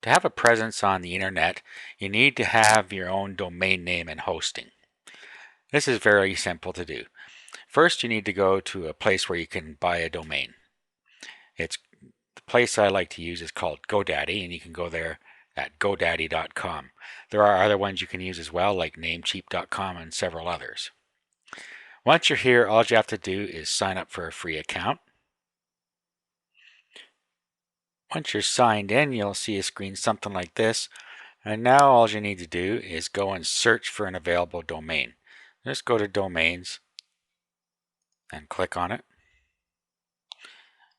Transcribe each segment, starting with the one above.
To have a presence on the internet, you need to have your own domain name and hosting. This is very simple to do. First, you need to go to a place where you can buy a domain. The place I like to use is called GoDaddy, and you can go there at godaddy.com. There are other ones you can use as well, like NameCheap.com and several others. Once you're here, all you have to do is sign up for a free account. Once you're signed in, you'll see a screen something like this. And now all you need to do is go and search for an available domain. Just go to Domains and click on it.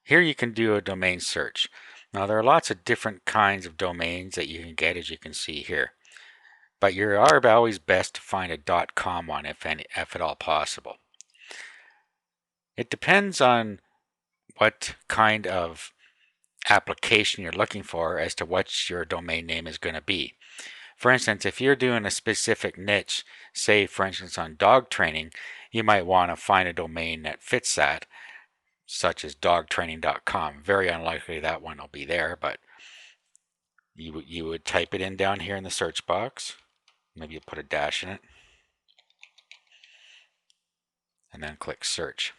Here you can do a domain search. Now there are lots of different kinds of domains that you can get, as you can see here. But you are always best to find a .com one if at all possible. It depends on what kind of application you're looking for as to what your domain name is going to be. For instance, if you're doing a specific niche, say for instance on dog training, you might want to find a domain that fits that, such as dogtraining.com. Very unlikely that one will be there, but you would type it in down here in the search box. Maybe you put a dash in it, and then click search.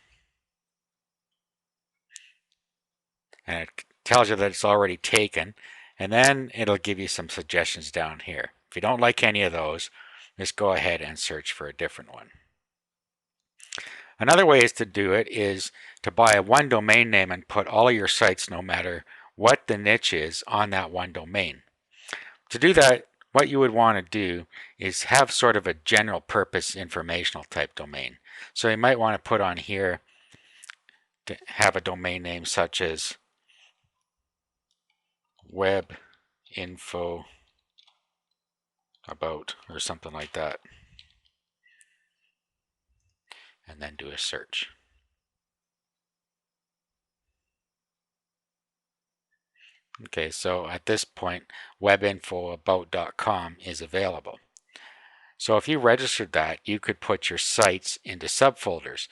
And it tells you that it's already taken, and then it'll give you some suggestions down here. If you don't like any of those, just go ahead and search for a different one. Another way is to do it is to buy one domain name and put all of your sites, no matter what the niche is, on that one domain. To do that, what you would want to do is have sort of a general purpose informational type domain. So you might want to put on here to have a domain name such as web info about or something like that, and then do a search. Okay, so at this point, webinfoabout.com is available. So if you registered that, you could put your sites into subfolders.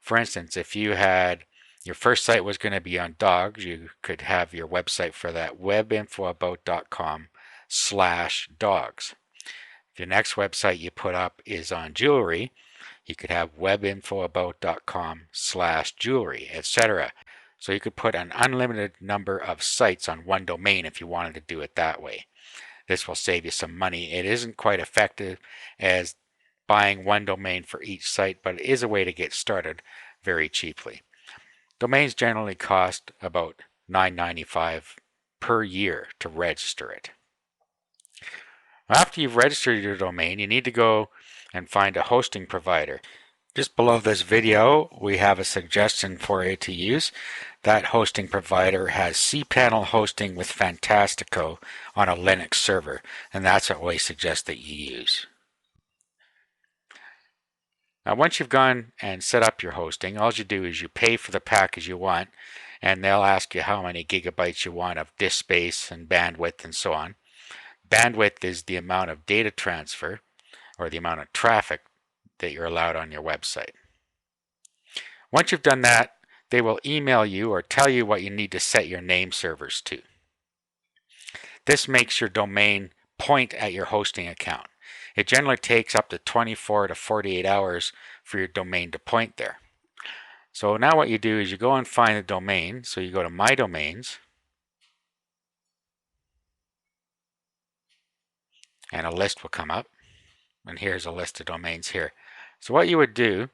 For instance, if you had your first site was going to be on dogs, you could have your website for that webinfoabout.com/dogs. If your next website you put up is on jewelry, you could have webinfoabout.com/jewelry, etc. So you could put an unlimited number of sites on one domain if you wanted to do it that way. This will save you some money. It isn't quite effective as buying one domain for each site, but it is a way to get started very cheaply. Domains generally cost about $9.95 per year to register it. After you've registered your domain, you need to go and find a hosting provider. Just below this video, we have a suggestion for you to use. That hosting provider has cPanel hosting with Fantastico on a Linux server, and that's what we suggest that you use. Now, once you've gone and set up your hosting, all you do is you pay for the package you want, and they'll ask you how many gigabytes you want of disk space and bandwidth and so on. Bandwidth is the amount of data transfer or the amount of traffic that you're allowed on your website. Once you've done that, they will email you or tell you what you need to set your name servers to. This makes your domain point at your hosting account. It generally takes up to 24 to 48 hours for your domain to point there. So now what you do is you go and find the domain. So you go to My Domains, and a list will come up. And here's a list of domains here. So what you would do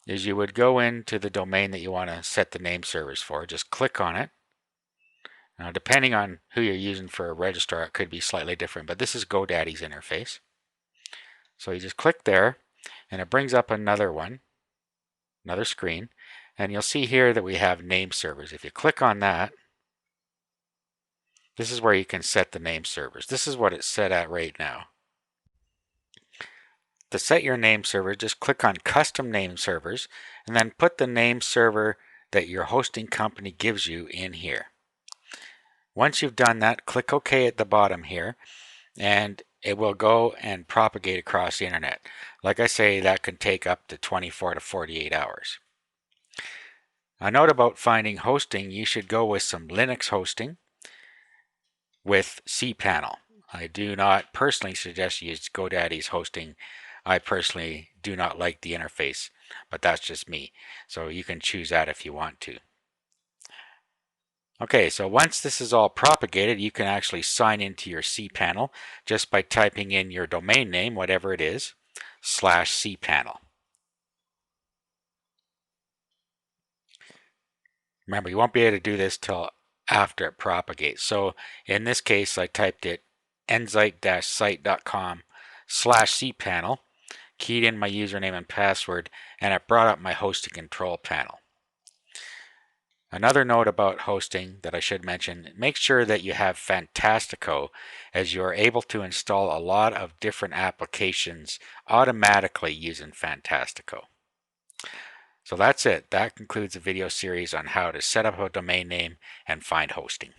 is you would go into the domain that you want to set the name servers for. Just click on it. Now, depending on who you're using for a registrar, it could be slightly different, but this is GoDaddy's interface. So you just click there, and it brings up another one, another screen, and you'll see here that we have name servers. If you click on that, this is where you can set the name servers. This is what it's set at right now. To set your name server, just click on Custom Name Servers and then put the name server that your hosting company gives you in here. Once you've done that, click OK at the bottom here, and it will go and propagate across the internet. Like I say, that can take up to 24 to 48 hours. A note about finding hosting: you should go with some Linux hosting. with cPanel. I do not personally suggest you use GoDaddy's hosting. I personally do not like the interface, but that's just me. So you can choose that if you want to. Okay, so once this is all propagated, you can actually sign into your cPanel just by typing in your domain name, whatever it is, /cPanel. Remember, you won't be able to do this till after it propagates. So in this case, I typed it nzite-site.com/cPanel, keyed in my username and password, and it brought up my hosting control panel. Another note about hosting that I should mention, make sure that you have Fantastico, as you are able to install a lot of different applications automatically using Fantastico. So that's it. That concludes the video series on how to set up a domain name and find hosting.